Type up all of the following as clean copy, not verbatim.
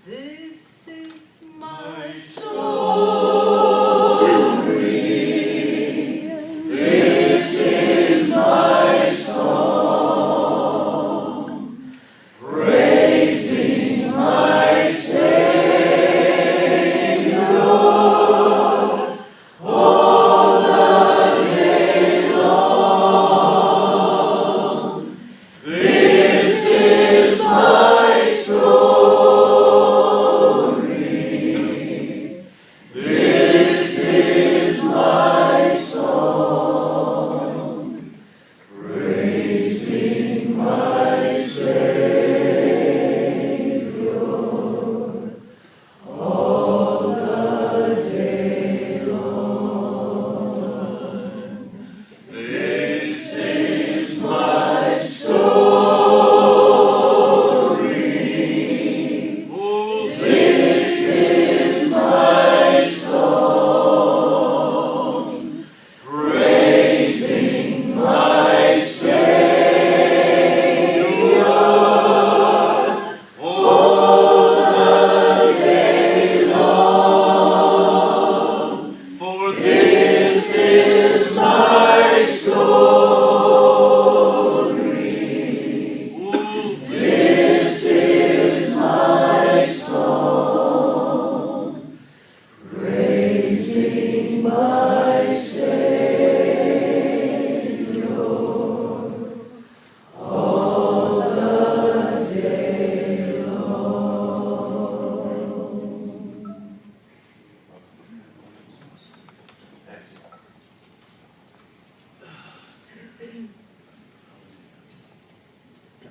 This is my story. This is my song, praising my Savior all the day long. This is my story. This is my song, praising my Savior all the day long. This is my story. This is my song, praising my Savior all the day long. For this is my story. This is my song, praising my Savior all the day long.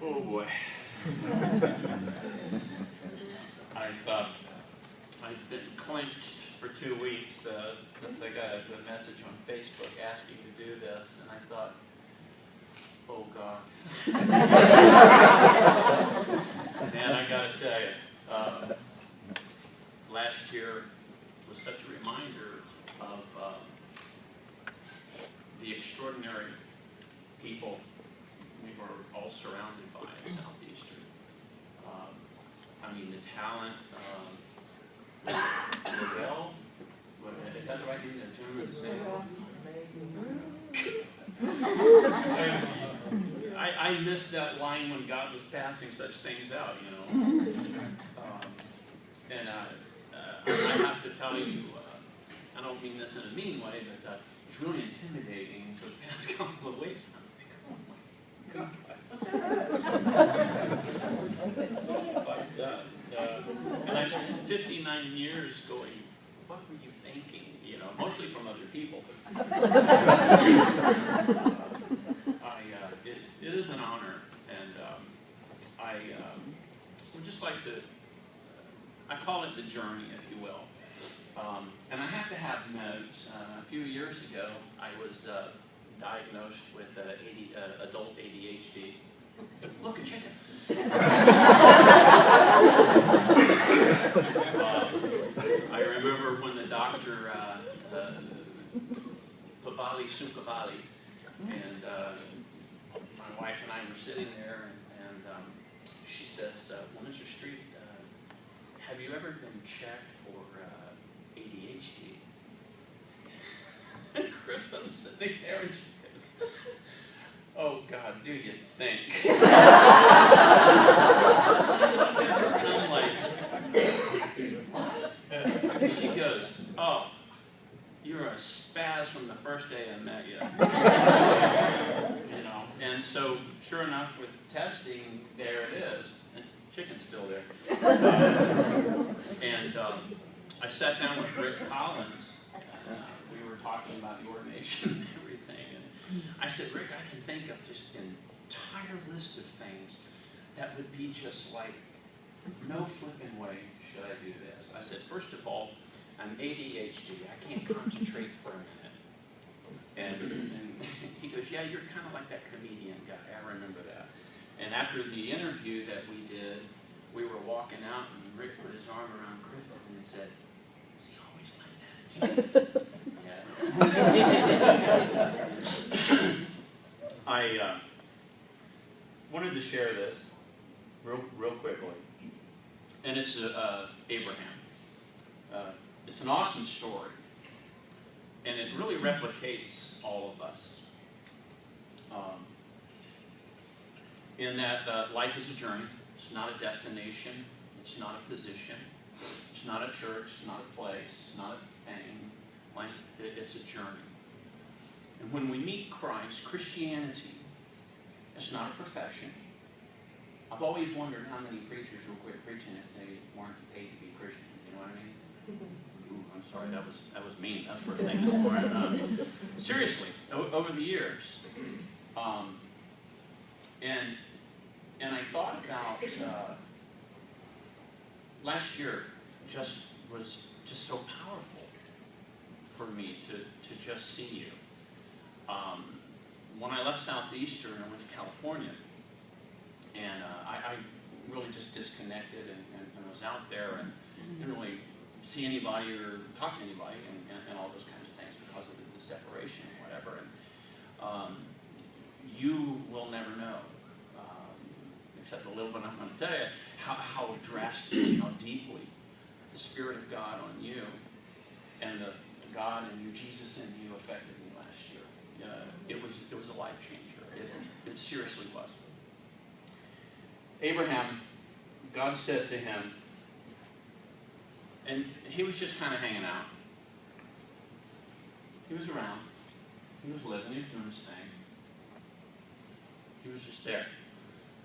Oh boy. I've been clenched for 2 weeks since I got a message on Facebook asking to do this, and I thought, oh God. Man, I gotta tell you, last year was such a reminder of the extraordinary people we were all surrounded by at Southeastern. I mean, the talent, Lavelle, is that the right name, the gentleman to say? I missed that line when God was passing such things out, you know. And I have to tell you, I don't mean this in a mean way, but it's really intimidating for the past couple of weeks. I'm like, oh my God. And I've spent 59 years going, what were you thinking? You know, mostly from other people. It is an honor, and I would just like to, I call it the journey, if you will. And I have to have notes. A few years ago, I was diagnosed with adult ADHD. Look, a chicken. I remember when the doctor, Pavali Sukavali, and my wife and I were sitting there, and she says, well, Mr. Street, have you ever been checked for ADHD? And Griffin's sitting there, and she goes, oh God, do you think? And I'm like, what? She goes, oh, you're a spaz from the first day I met you. You know, and so sure enough, with testing, there it is. And chicken's still there. And I sat down with Rick Collins. We were talking about the ordination and everything. And I said, Rick, I can think of just an entire list of things that would be just like, no flipping way should I do this. I said, first of all, I'm ADHD. I can't concentrate for a minute. And he goes, yeah, you're kind of like that comedian guy. I remember that. And after the interview that we did, we were walking out, and Rick put his arm around Griffin and said, is he always like that? Yeah. I wanted to share this real quickly. And it's Abraham. It's an awesome story. And it really replicates all of us. In that life is a journey. It's not a destination. It's not a position. It's not a church. It's not a place. It's not a thing. Life, it's a journey. And when we meet Christ, Christianity is not a profession. I've always wondered how many preachers will quit preaching if they weren't paid to be Christian. You know what I mean? Ooh, I'm sorry, that was mean. That's the first thing this morning. Seriously, over the years, and I thought about last year. Was just so powerful for me to just see you. When I left Southeastern, I went to California, and I really just disconnected and was out there and didn't really see anybody or talk to anybody and all those kinds of things because of the separation and whatever. And you will never know, except a little bit I'm going to tell you, how drastically, how deeply the Spirit of God on you and the God in you, Jesus in you, affected me last year. It was a life changer. It seriously was. Abraham, God said to him, and he was just kind of hanging out. He was around. He was living. He was doing his thing. He was just there.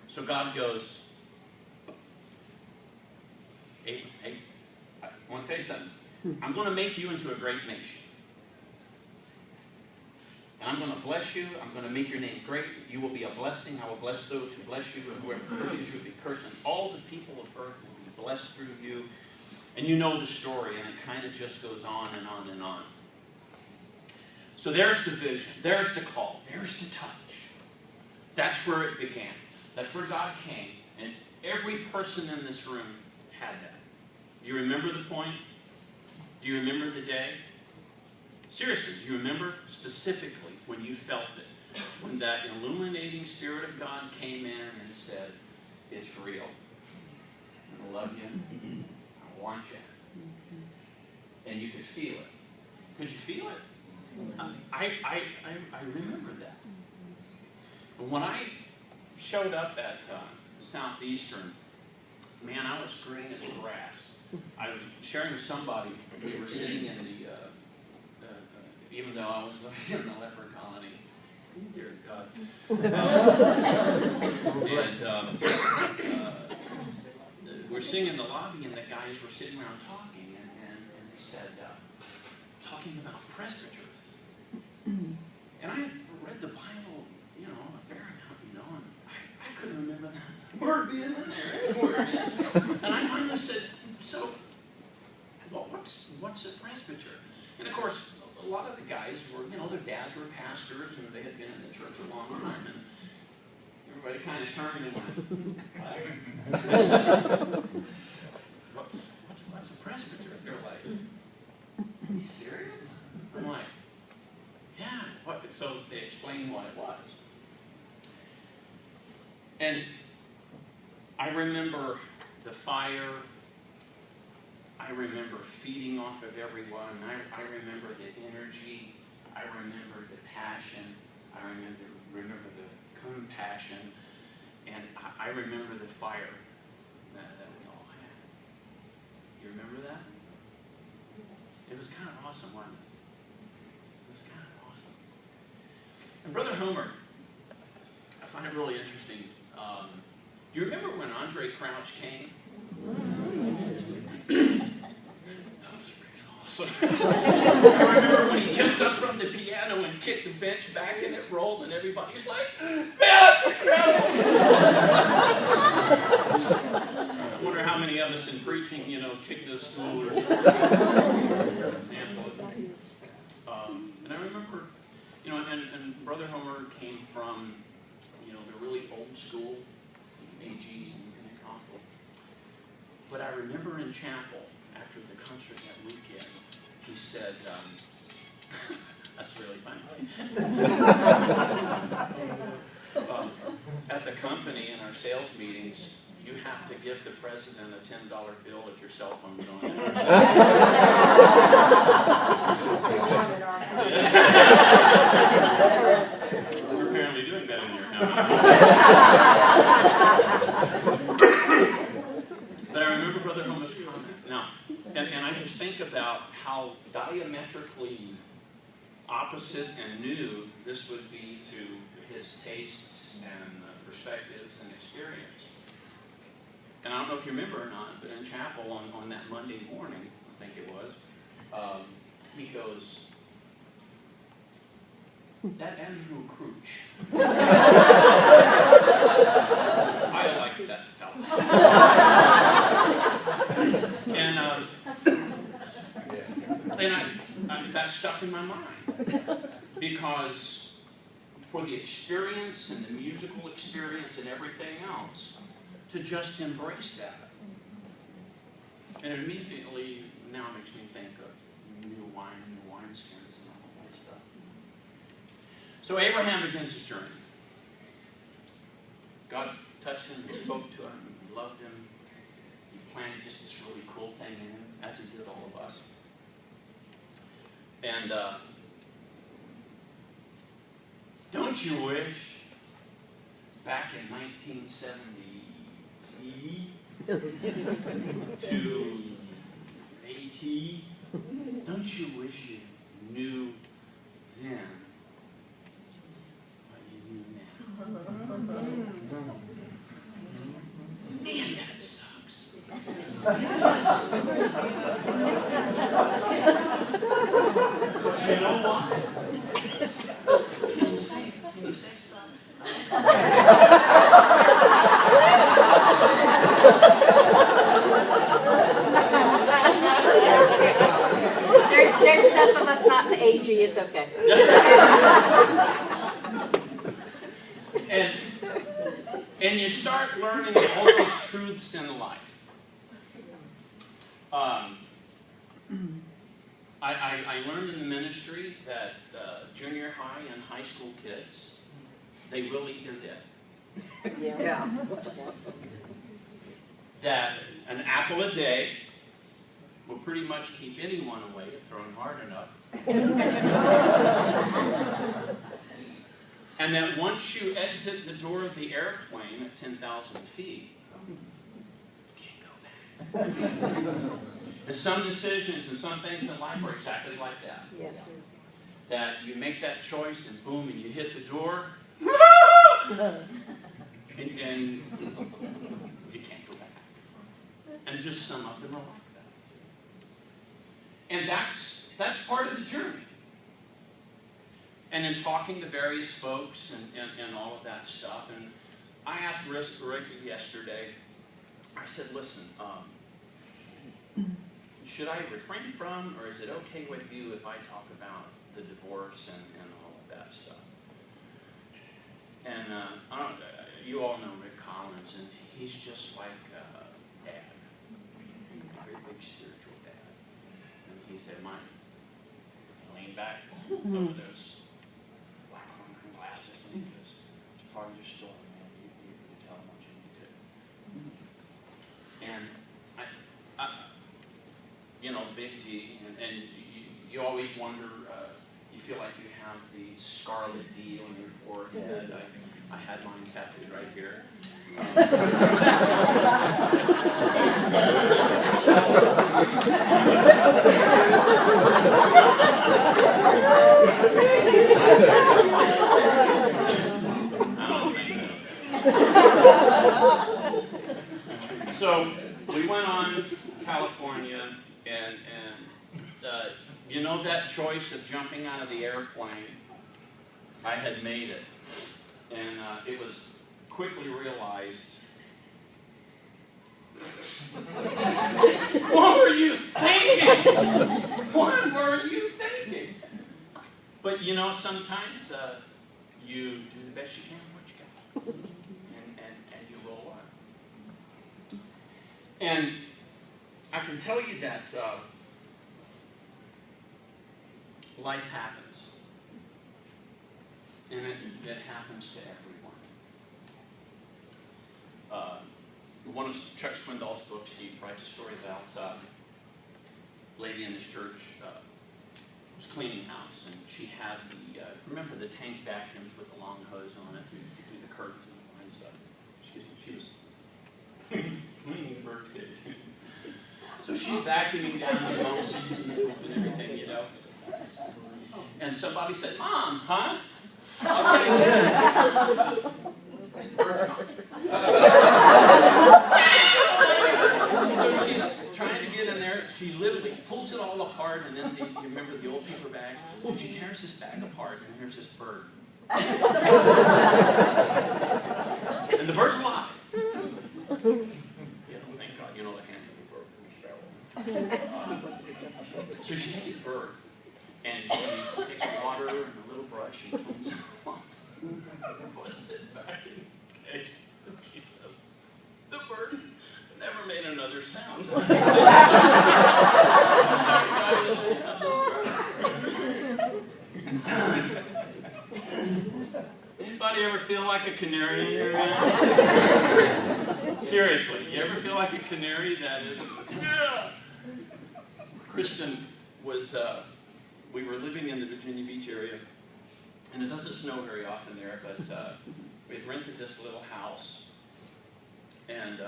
So God goes, hey, I want to tell you something. I'm going to make you into a great nation. And I'm going to bless you. I'm going to make your name great. You will be a blessing. I will bless those who bless you, and whoever curses you will be cursed. And all the people of earth will be blessed through you. And you know the story, and it kind of just goes on and on and on. So there's the vision. There's the call. There's the touch. That's where it began. That's where God came. And every person in this room had that. Do you remember the point? Do you remember the day? Seriously, do you remember specifically when you felt it? When that illuminating Spirit of God came in and said, it's real. I love you. I want you. And you could feel it. Could you feel it? I remember that. But when I showed up at Southeastern, man, I was green as grass. I was sharing with somebody. We were sitting in the, even though I was living in the leper colony, dear God. We're sitting in the lobby, and the guys were sitting around talking, and they said, talking about presbyters. And I had read the Bible, a fair amount, and I couldn't remember that word being in there anywhere. And I finally said, so, well, what's a presbyter? And of course, a lot of the guys were, their dads were pastors, and they had been in the church a long time, and everybody kind of turned and went, what's a presbyter? They're like, are you serious? I'm like, yeah, what? So they explained what it was. And I remember the fire. I remember feeding off of everyone. I remember the energy. I remember the passion. I remember the compassion. And I remember the fire that we all had. You remember that? It was kind of awesome, wasn't it? It was kind of awesome. And Brother Homer, I find it really interesting. Do you remember when Andre Crouch came? That was freaking awesome. I remember when he jumped up from the piano and kicked the bench back and it rolled and everybody's like, man, that's incredible! I wonder how many of us in preaching, kick the stool or something, for example. And I remember, and Brother Homer came from, the really old school AGs and Pentecostal. But I remember in chapel, after the concert that weekend, he said, that's really funny. At the company in our sales meetings, you have to give the president a $10 bill if your cell phone's on it. We're apparently doing better than your county. But I remember Brother Homer's comment. Now, and I just think about how diametrically opposite and new this would be to his tastes and perspectives and experience. And I don't know if you remember or not, but in chapel on that Monday morning, I think it was, he goes, "That Andrew Crouch." I like that fella. And that stuck in my mind. Because for the experience and the musical experience and everything else, to just embrace that. And it immediately now makes me think of new wine, new wineskins, and all that stuff. So Abraham begins his journey. God touched him, he spoke to him, he loved him. He planted just this really cool thing in him, as he did all of us. And don't you wish, back in 1970 to 80, don't you wish you knew then what you knew now? Man, that sucks. But you know what? Can you say sucks? There's enough of us not in the AG, it's okay. And you start learning all those truths in life. I learned in the ministry that junior high and high school kids, they will eat their dead. Yeah. That an apple a day will pretty much keep anyone away if thrown hard enough. And that once you exit the door of the airplane at 10,000 feet, you can't go back. And some decisions and some things in life are exactly like that. Yes. That you make that choice and boom, and you hit the door, and you can't go back. And just some of them are like that. And that's part of the journey. And in talking to various folks and all of that stuff, and I asked Rick yesterday, I said, listen, should I refrain from, or is it okay with you if I talk about the divorce and all of that stuff? And you all know Rick Collins, and he's just like Dad. He's a very big spiritual dad. And he said, Mike, lean back over those black horn glasses, and he goes, it's part of your story, man. You tell him what you need to. And Big T, and you always wonder, you feel like you have the scarlet D on your forehead. I had mine tattooed right here. I don't think so. So we went on California, and you know that choice of jumping out of the airplane, I had made it. And it was quickly realized, what were you thinking? What were you thinking? But sometimes you do the best you can with what you got. And you roll on. And I can tell you that life happens. And it happens to everyone. one of Chuck Swindoll's books, he writes a story about a lady in this church was cleaning house, and she had the, remember the tank vacuums with the long hose on it, you do the curtains and the line stuff. Excuse me, she was cleaning her kid. So she's vacuuming down the long seats and everything, you know. And somebody said, "Mom, huh?" So she's trying to get in there. She literally pulls it all apart, and then you remember the old paper bag? So she tears this bag apart, and here's this bird. And the bird's alive. Thank God, you know the hand of the bird. So she takes the bird, and she takes water and a little brush and cleans it off. Puts it back in the cage. She says, "The bird never made another sound." Anybody ever feel like a canary in your hand? Seriously, you ever feel like a canary that is, yeah. Kristen was, we were living in the Virginia Beach area, and it doesn't snow very often there, but we had rented this little house, and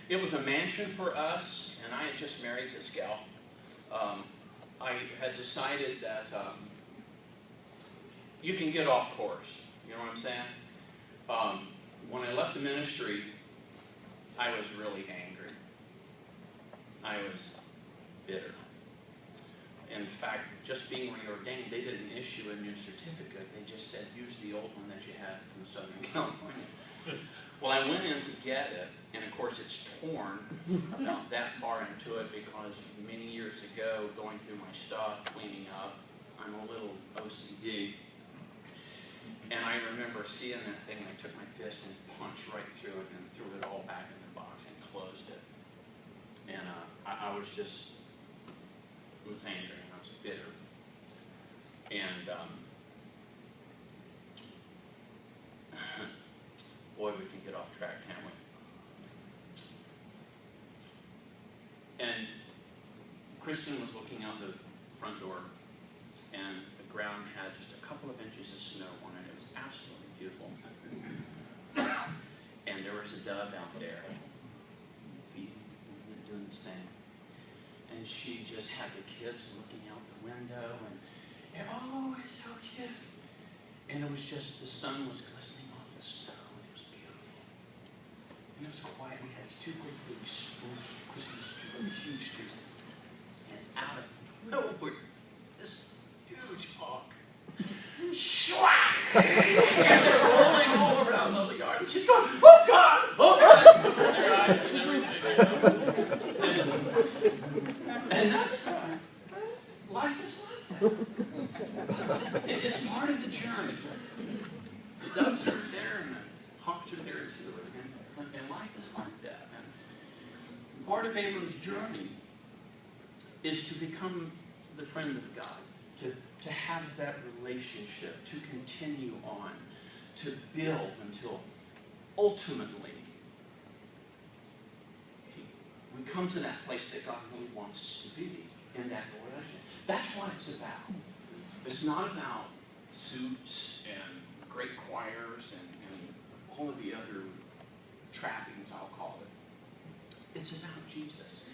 it was a mansion for us, and I had just married this gal. I had decided that you can get off course, you know what I'm saying? When I left the ministry, I was really angry. I was bitter. In fact, just being reordained, they didn't issue a new certificate. They just said, use the old one that you had from Southern California. Well, I went in to get it, and of course it's torn about that far into it because many years ago, going through my stuff, cleaning up, I'm a little OCD. And I remember seeing that thing, and I took my fist and punched right through it and threw it all back in the box and closed it. And I was just, I was angry and I was bitter. And boy, we can get off track, can't we? And Kristen was looking out the front door, and the ground had just a couple of inches of snow on it. It was absolutely beautiful. And there was a dove out there feeding, doing its thing. And she just had the kids looking out the window, and oh, it's so cute. And it was just, the sun was glistening off the snow, and it was beautiful. And it was quiet. We had two big spruce Christmas trees, huge trees. And out of nowhere, this huge hawk, schwack! And they're rolling all around the yard. And she's going, "Oh God! Oh God!" With their eyes and everything. And that's, life is like that. It's part of the journey. The doves are there and the hawks are there too. And life is like that. And part of Abram's journey is to become the friend of God, to have that relationship, to continue on, to build until ultimately we come to that place that God really wants us to be in that relationship. That's what it's about. It's not about suits and great choirs and all of the other trappings, I'll call it. It's about Jesus.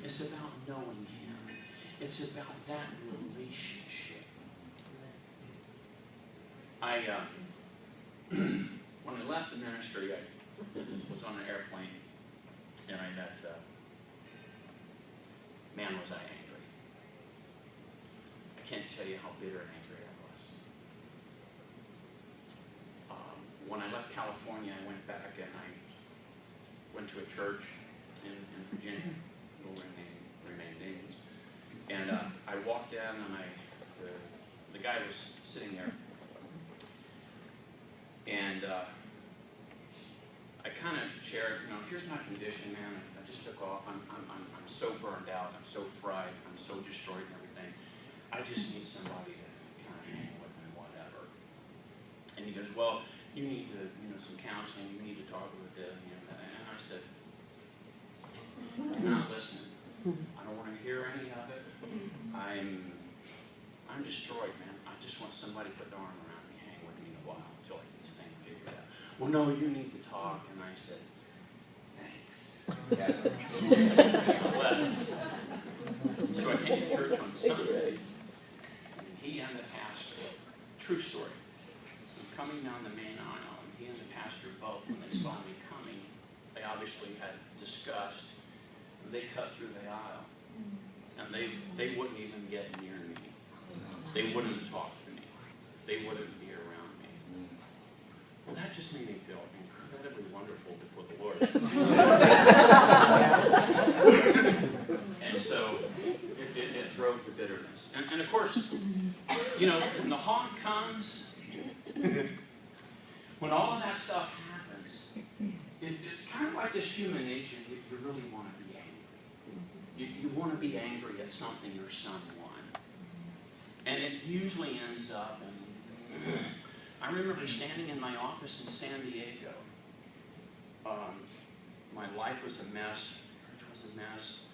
It's about knowing Him. It's about that relationship. When I left the ministry, I was on an airplane, and I met, man, was I angry. I can't tell you how bitter and angry I was. When I left California, I went back and I went to a church in Virginia. We'll remain names. And I walked in, and the guy was sitting there. And I kind of shared, here's my condition, man. I just took off. I'm so burned out. I'm so fried. I'm so destroyed and everything. I just need somebody to kind of hang with and whatever. And he goes, well, you need to, some counseling. You need to talk with them. And I said, I'm not listening. I don't want to hear any of it. I'm destroyed, man. I just want somebody to put their arm around me, hang with me a while until I get this thing figured out. Well, no, you need to talk. And I said, thanks. I left. So I came to church on Sunday, and he and the pastor, true story, I'm coming down the main aisle, and he and the pastor both, when they saw me coming, they obviously had discussed, and they cut through the aisle, and they wouldn't even get near me. They wouldn't talk to me. They wouldn't be around me. Well, that just made me feel incredibly wonderful before the Lord. And so it drove the bitterness. And of course, you know, when the honk comes, when all of that stuff happens, it's kind of like this human nature. You really want to be angry. You want to be angry at something or someone. And it usually ends up in, I remember standing in my office in San Diego. My life was a mess. The church was a mess.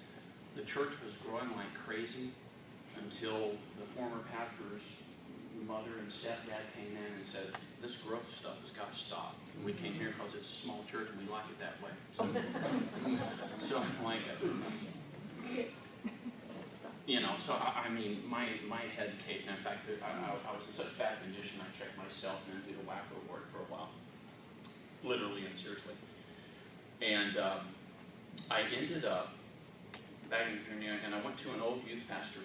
The church was growing like crazy until the former pastor's mother and stepdad came in and said, this growth stuff has got to stop. And we came here because it's a small church and we like it that way. So I'm like, you know, so I mean, my head caved. In fact, I was in such bad condition, I checked myself into the wacko ward for a while. Literally and seriously. And I ended up back in Virginia, and I went to an old youth pastor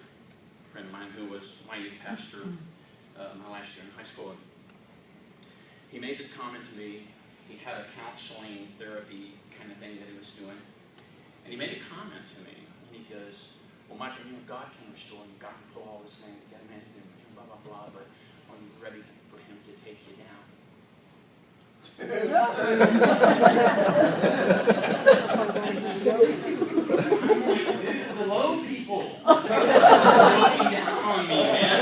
friend of mine who was my youth pastor my last year in high school. And he made this comment to me. He had a counseling therapy kind of thing that he was doing. And he made a comment to me. And he goes, well, Michael, you know, God can restore and God can pull all this thing together, man, and blah, blah, blah, but are you ready for him to take you down? Hello, people. Looking down on me, man.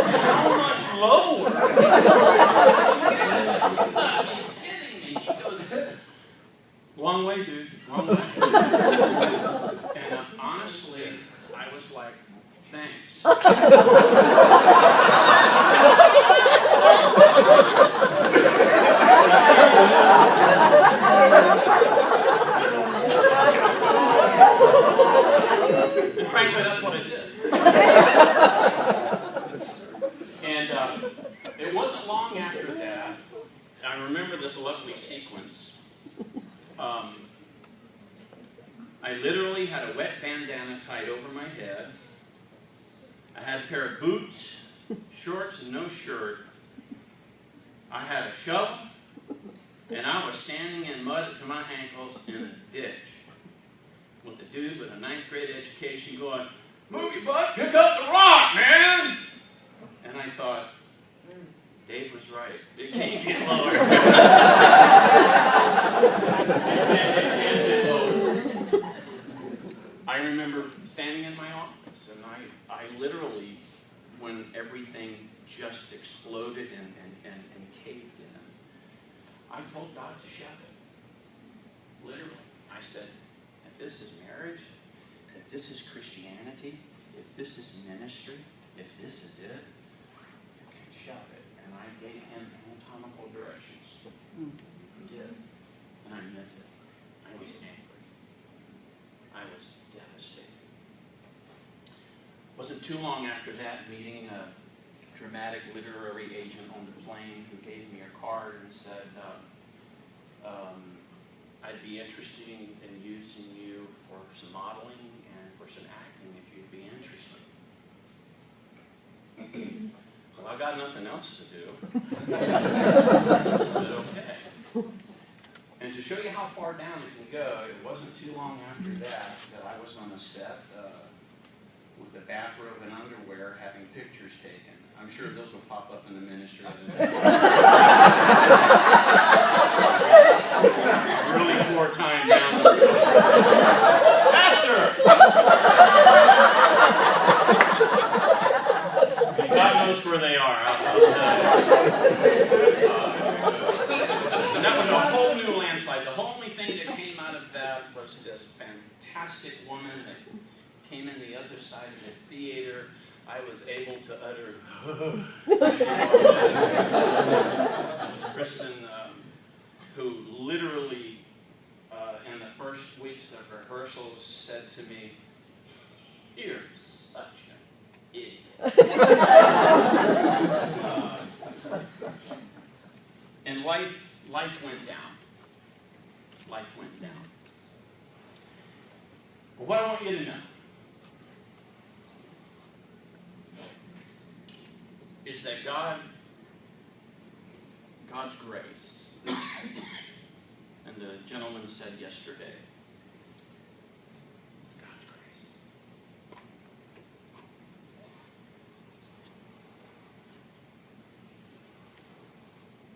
How much lower? Are you kidding me? He goes, long way, dude. Long way. And honestly, I was like, thanks. And frankly, that's what I did. And it wasn't long after that, I remember this lovely sequence. I literally had a wet bandana tied over my head. I had a pair of boots, shorts, and no shirt. I had a shovel, and I was standing in mud up to my ankles in a ditch with a dude with a 9th grade education going, move your butt, pick up the rock, man! And I thought, Dave was right. It can't get lower. It can't get lower. I remember standing in my office, and I literally, when everything just exploded and caved in, I told God to shut it. Literally. I said, if this is marriage, if this is Christianity, if this is ministry, if this is it, you can shut it. And I gave him anatomical directions. I did. And I meant it. I was angry. I was devastated. Wasn't too long after that, meeting a dramatic literary agent on the plane who gave me a card and said, I'd be interested in using you for some modeling and for some acting if you'd be interested. Well, I got nothing else to do. I said, okay. And to show you how far down it can go, it wasn't too long after that I was on a set with a bathrobe and underwear having pictures taken. I'm sure those will pop up in the ministry. Really poor time down the road. Pastor! God knows where they are. And that was a whole new landslide. The only thing that came out of that was this fantastic came in the other side of the theater, I was able to utter. It was Kristen who literally, in the first weeks of rehearsals, said to me, "You're such an idiot." And life went down. Life went down. But what I want you to know is that God's grace, and the gentleman said yesterday, it's God's grace.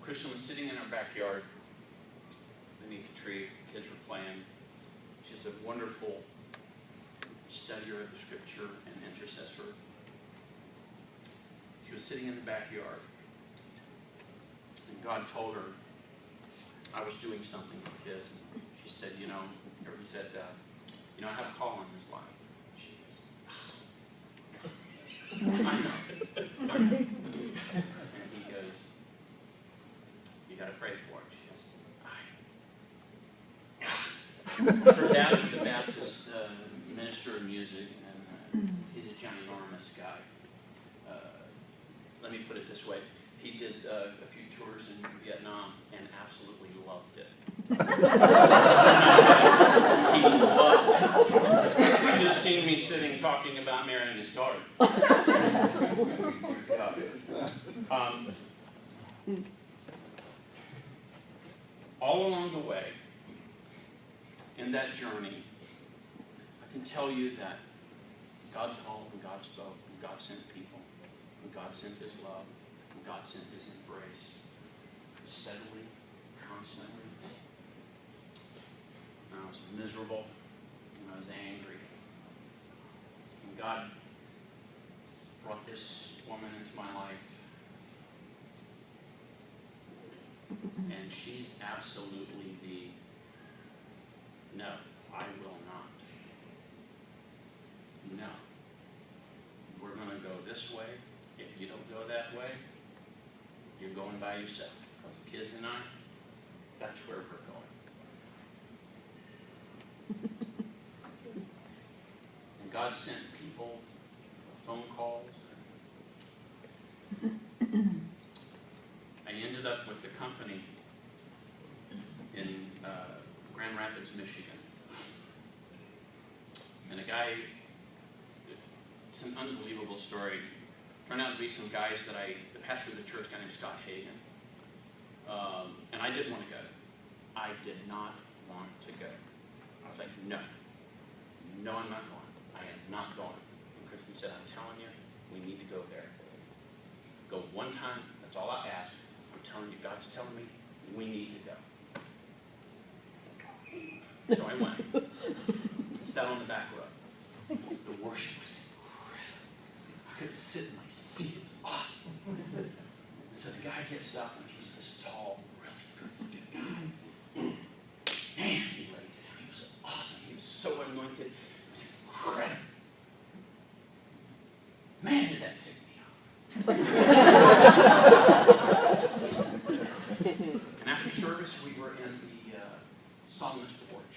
Christian was sitting in our backyard beneath a tree. Kids were playing. She's a wonderful studier of the scripture and intercessor. She was sitting in the backyard, and God told her I was doing something for kids. And she said, he said, I have a call on his life. She goes, I know. And he goes, you got to pray for it. She goes, her dad was a Baptist minister of music, and he's a ginormous guy. Let me put it this way. He did a few tours in Vietnam and absolutely loved it. He loved it. You should have seen me sitting talking about marrying his daughter. All along the way, in that journey, I can tell you that God called and God spoke and God sent people and God sent His love and God sent His embrace steadily, constantly. And I was miserable and I was angry. And God brought this woman into my life. And she's absolutely no, I will not. No. We're going to go this way. If you don't go that way, you're going by yourself. Because the kids and I, that's where we're going. And God sent people, phone calls. I ended up with the company in Grand Rapids, Michigan. And a guy, it's an unbelievable story. Turned out to be some guys that the pastor of the church, a guy named Scott Hagan. And I didn't want to go. I did not want to go. I was like, no, I'm not going. I am not going. And Kristen said, I'm telling you, we need to go there. Go one time, that's all I ask. I'm telling you, God's telling me, we need to go. So I went. Sat on the back row. The worship was incredible. I couldn't sit in my seat. It was awesome. So the guy gets up, and he's this tall, really good-looking guy. Man, he laid it down. He was awesome. He was so anointed. It was incredible. Man, did that tick me off. And after service, we were in the Solomon's porch.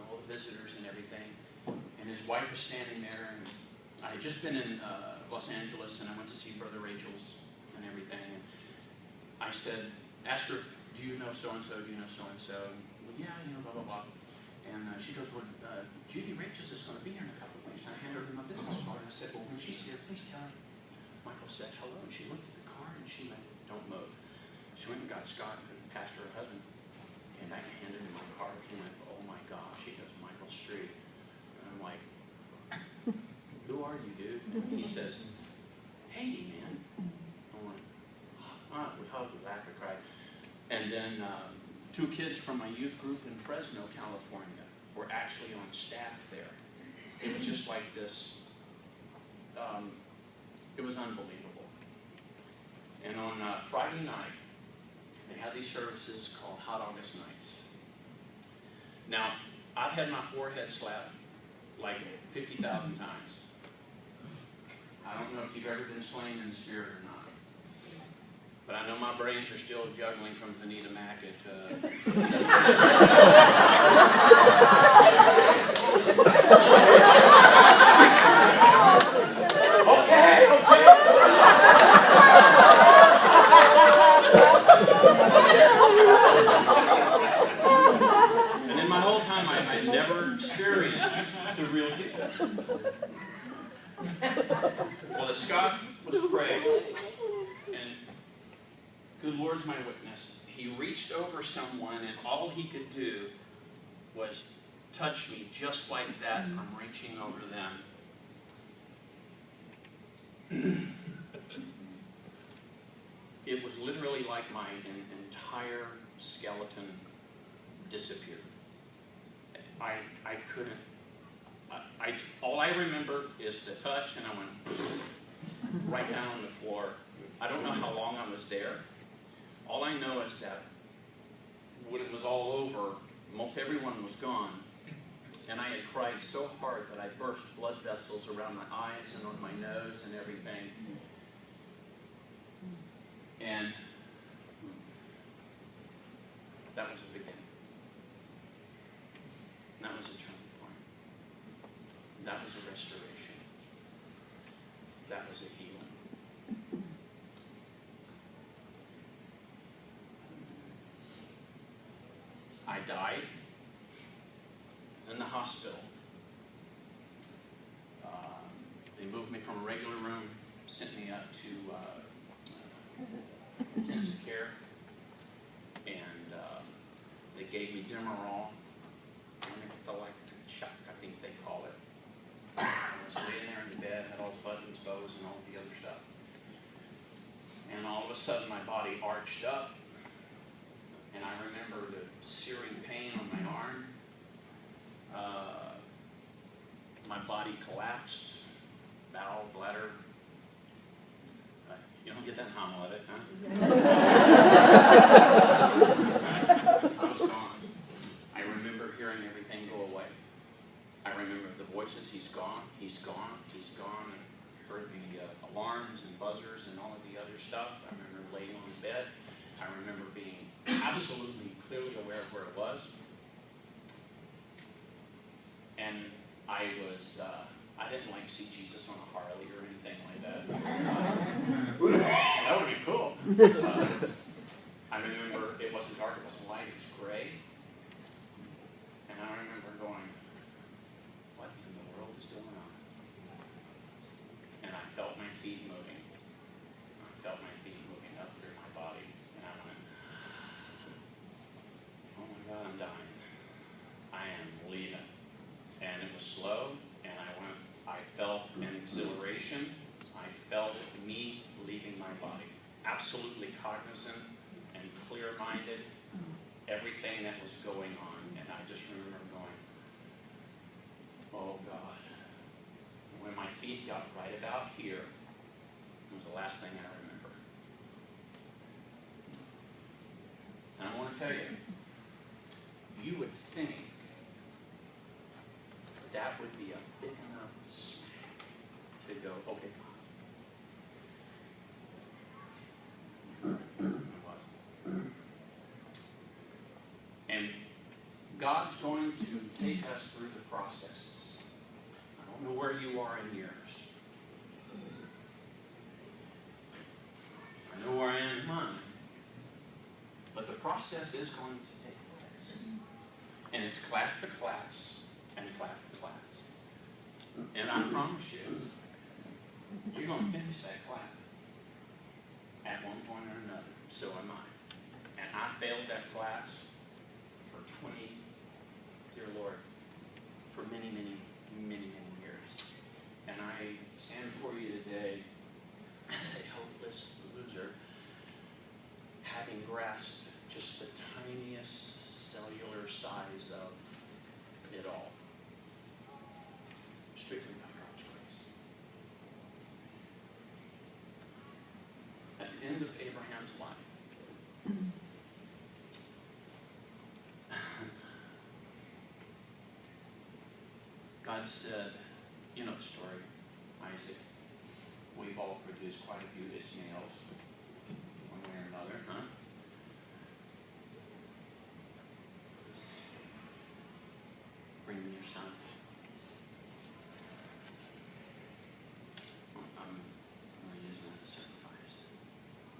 All the visitors and everything. And his wife was standing there. And I had just been in Los Angeles, and I went to see Brother Rachel's and everything. And I said, asked her, do you know so-and-so? Do you know so-and-so? Well, yeah, blah, blah, blah. And she goes, well, Judy Rachel's is going to be here in a couple of weeks. And I handed her my business card. And I said, well, when she's here, please tell her Michael said hello. And she looked at the card, and she went, don't move. She went and got Scott, and pastor, her husband, came back and handed me my card. He went, oh my gosh. He goes, Michael Street. And I'm like, who are you, dude? And he says, hey, man. I'm like, we hugged, we laughed, we cried. And then 2 kids from my youth group in Fresno, California, were actually on staff there. It was just like this. It was unbelievable. And on Friday night, they had these services called Hot August Nights. Now, I've had my forehead slapped like 50,000 times. I don't know if you've ever been slain in the spirit or not. But I know my brains are still juggling from Vanita Mac at okay. And in my whole time, I never experienced the real deal. Well, as Scott was praying, and good Lord's my witness, he reached over someone, and all he could do was touch me just like that from reaching over them. It was literally like my entire skeleton disappeared. I couldn't. All I remember is the touch, and I went right down on the floor. I don't know how long I was there. All I know is that when it was all over, most everyone was gone. And I had cried so hard that I burst blood vessels around my eyes and on my nose and everything. And that was the beginning. That was a turning point. That was a restoration. That was a healing. I died in the hospital. They moved me from a regular room, sent me up to intensive care, and they gave me Demerol. I felt like a shock, I think they call it. I was laying there in the bed, had all the buttons, bows, and all the other stuff. And all of a sudden, my body arched up, and I remember the searing pain on my arm. My body collapsed, bowel, bladder. You don't get that in homiletics, huh? I was gone. I remember hearing everything go away. I remember the voices, he's gone, he's gone, he's gone. And heard the alarms and buzzers and all of the other stuff. I remember laying on the bed. I remember being absolutely clearly aware of where it was. And I didn't like see Jesus on a Harley or anything like that. That would be cool. I remember it wasn't dark, it wasn't light, it was gray. And I remember going, what in the world is going on? And I felt my feet moving. I felt my feet moving up through my body. And I went, oh my God, I'm dying. I am leaving. And it was slow, and I felt an exhilaration. I felt me leaving my body. Absolutely cognizant and clear-minded, everything that was going on. And I just remember going, oh God. When my feet got right about here, it was the last thing I remember. And I want to tell you, you would think that would be a big enough smack to go, okay, it was. And God's going to take us through the processes. I don't know where you are in yours. I know where I am in mine. But the process is going to take place. And it's class to class. And class to class. And I promise you, you're going to finish that class at one point or another. So am I. And I failed that class for 20, dear Lord, for many, many, many, many years. And I stand before you today as a hopeless loser, having grasped just the tiniest cellular size of it all. Strictly by God's grace. At the end of Abraham's life, God God said, you know the story, Isaac, we've all produced quite a few Ishmaels, one way or another, huh? Bring me your son. I'm going to use him as a sacrifice.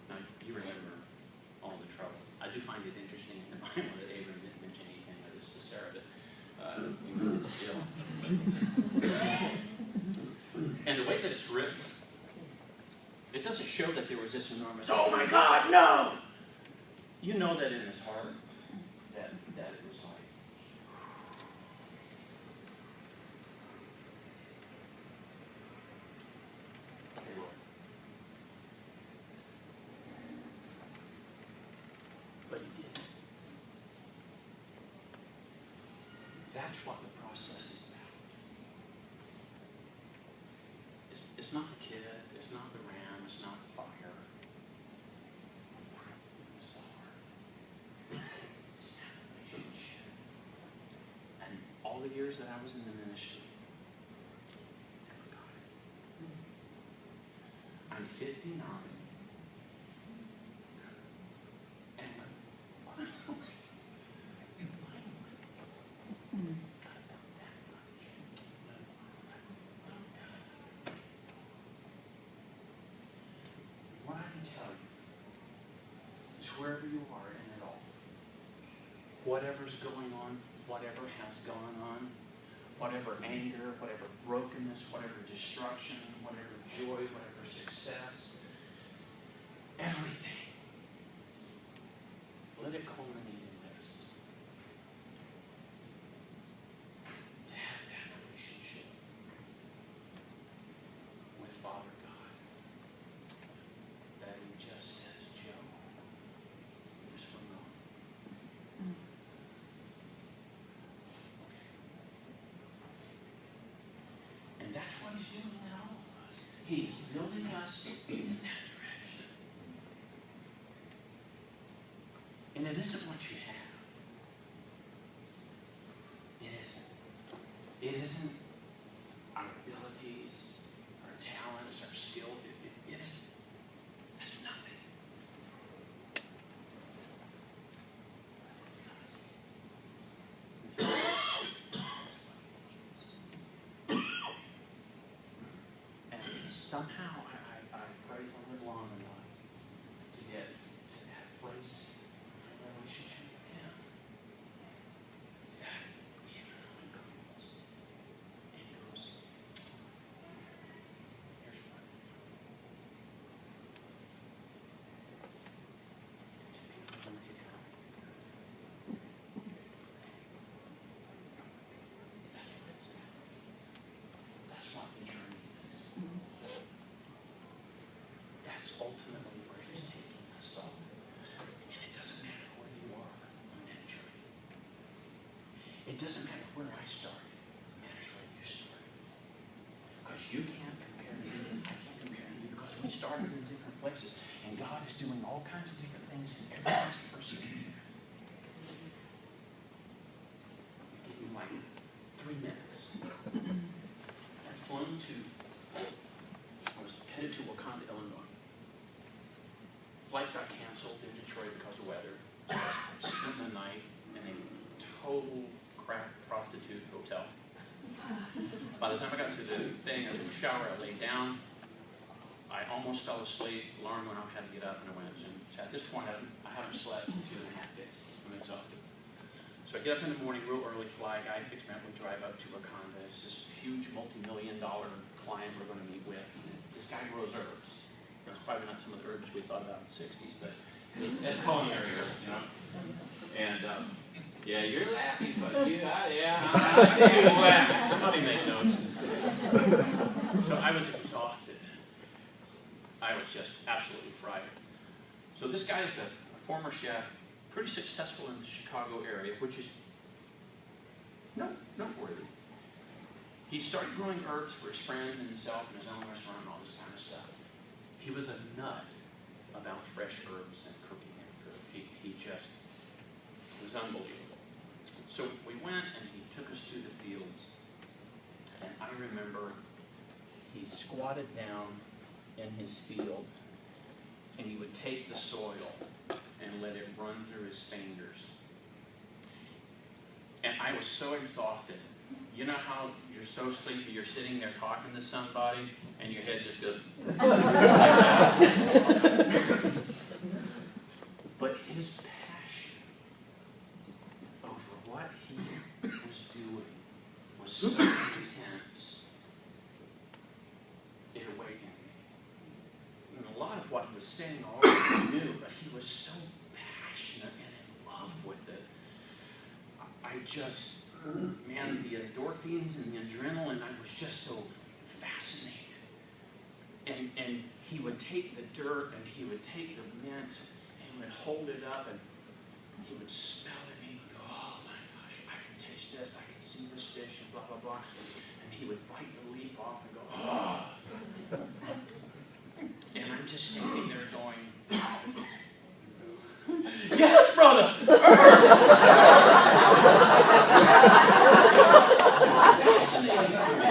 Now, you remember all the trouble. I do find it interesting in the Bible that Abram didn't mention anything of this to Sarah, but you know the deal. And the way that it's written, it doesn't show that there was this enormous, oh my God, no! You know that in his heart, that it was like, okay, Lord. But he did. That's what the process is about. It's not the kid, it's not the ram, it's not the fire. It's the heart. It's that relationship. And all the years that I was in the ministry, never got it. I'm 59. And finally, what I can tell you is wherever you are in it all, whatever's going on, whatever has gone on, whatever anger, whatever brokenness, whatever destruction, whatever joy, whatever success, everything, let it culminate in this. To have that relationship with Father God that he just says, Joe, this one wrong. Okay. And that's what he's doing in all of us. He's building us in that direction. And it isn't what you have. It isn't. It isn't our abilities, our talents, our skill. It isn't. That's nothing. It's us. That's what he wants. And somehow I prayed to live long enough to get to that place, relationship with him, that even when it comes, it goes. Here's what. Let me tell you something. That's what the journey is. That's ultimately where he's taking us all. And it doesn't matter where you are on that journey. It doesn't matter where I started. It matters where you started. Because you can't compare me and I can't compare you because we started in different places. And God is doing all kinds of different things in every last person here. Give me like 3 minutes. I'd flown to, I was headed to Wakanda, Illinois. Flight got canceled in Detroit because of weather. Spent the night in a total crap prostitute hotel. By the time I got to the thing, I was in the shower, I laid down. I almost fell asleep. Alarm went off, had to get up, and I went. And at this point, I haven't slept in 2.5 days. I'm exhausted. So I get up in the morning, real early, fly. Guy picks me up, we drive up to Wakanda. It's this huge multi-million-dollar client we're going to meet with. This guy grows herbs. It's probably not some of the herbs we thought about in the 60s, but it's culinary herbs, you know. And yeah, you're laughing, but I see you laughing. Somebody make notes. So I was exhausted. I was just absolutely fried. So this guy is a former chef, pretty successful in the Chicago area, which is noteworthy. He started growing herbs for his friends and himself and his own restaurant and all this kind of stuff. He was a nut about fresh herbs and cooking and food. He just was unbelievable. So we went and he took us to the fields. And I remember he squatted down in his field, and he would take the soil and let it run through his fingers. And I was so exhausted. You know how you're so sleepy, you're sitting there talking to somebody, and your head just goes. But his passion over what he was doing was so intense, it awakened me. And a lot of what he was saying I already knew, but he was so passionate and in love with it. I just, man, the endorphins and the adrenaline, I was just so fascinated. And he would take the dirt and he would take the mint and he would hold it up and he would smell it and he would go, oh my gosh, I can taste this, I can see this fish and blah, blah, blah. And he would bite the leaf off and go, oh. And I'm just standing there going, yes, brother! Fascinating to me.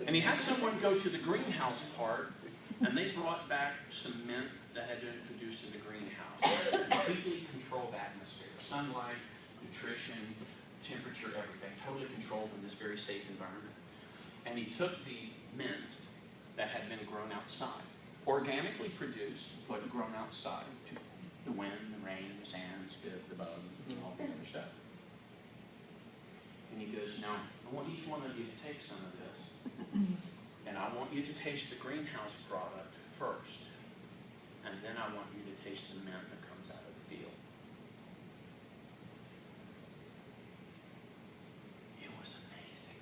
And he had someone go to the greenhouse part, and they brought back some mint that had been produced in the greenhouse. Completely controlled atmosphere, sunlight, nutrition, temperature, everything, totally controlled in this very safe environment. And he took the mint that had been grown outside, organically produced, but grown outside to the wind, the rain, the sand, the spit, the bug, all the other stuff. And he goes, now, I want each one of you to take some of this, and I want you to taste the greenhouse product first, and then I want you to taste the mint that comes out of the field. It was amazing.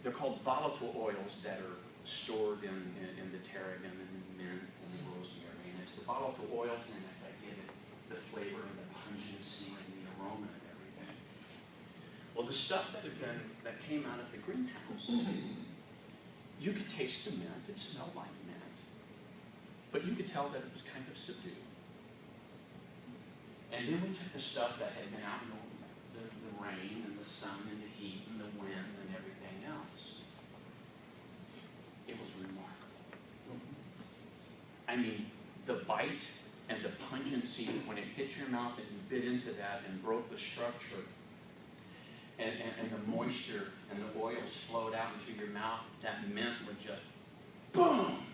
They're called volatile oils that are stored in the tarragon and the mint and the rosemary, and it's the volatile oils in it that give it the flavor and the pungency and the aroma and everything. Well, the stuff that came out of the greenhouse, you could taste the mint. It smelled like mint, but you could tell that it was kind of subdued. And then we took the stuff that had been out in the rain and the sun and the heat and the wind and everything else. It was remarkable. I mean, the bite and the pungency, when it hit your mouth and you bit into that and broke the structure, and the moisture and the oils flowed out into your mouth, that mint would just, boom!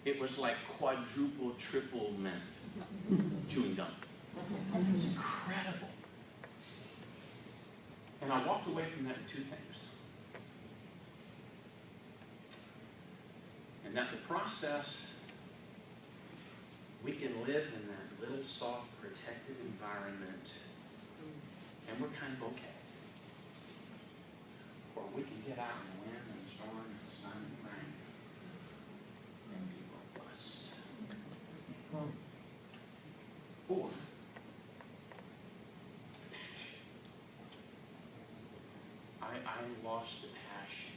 It was like quadruple, triple mint chewing gum. It's incredible. And I walked away from that with two things. And that the process, we can live in that little soft, protected environment, and we're kind of okay. Or we can get out in the wind and the storm and the sun and the rain and be robust. Or passion. I lost the passion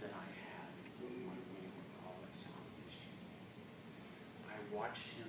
that I had when we were all at salvation. I watched him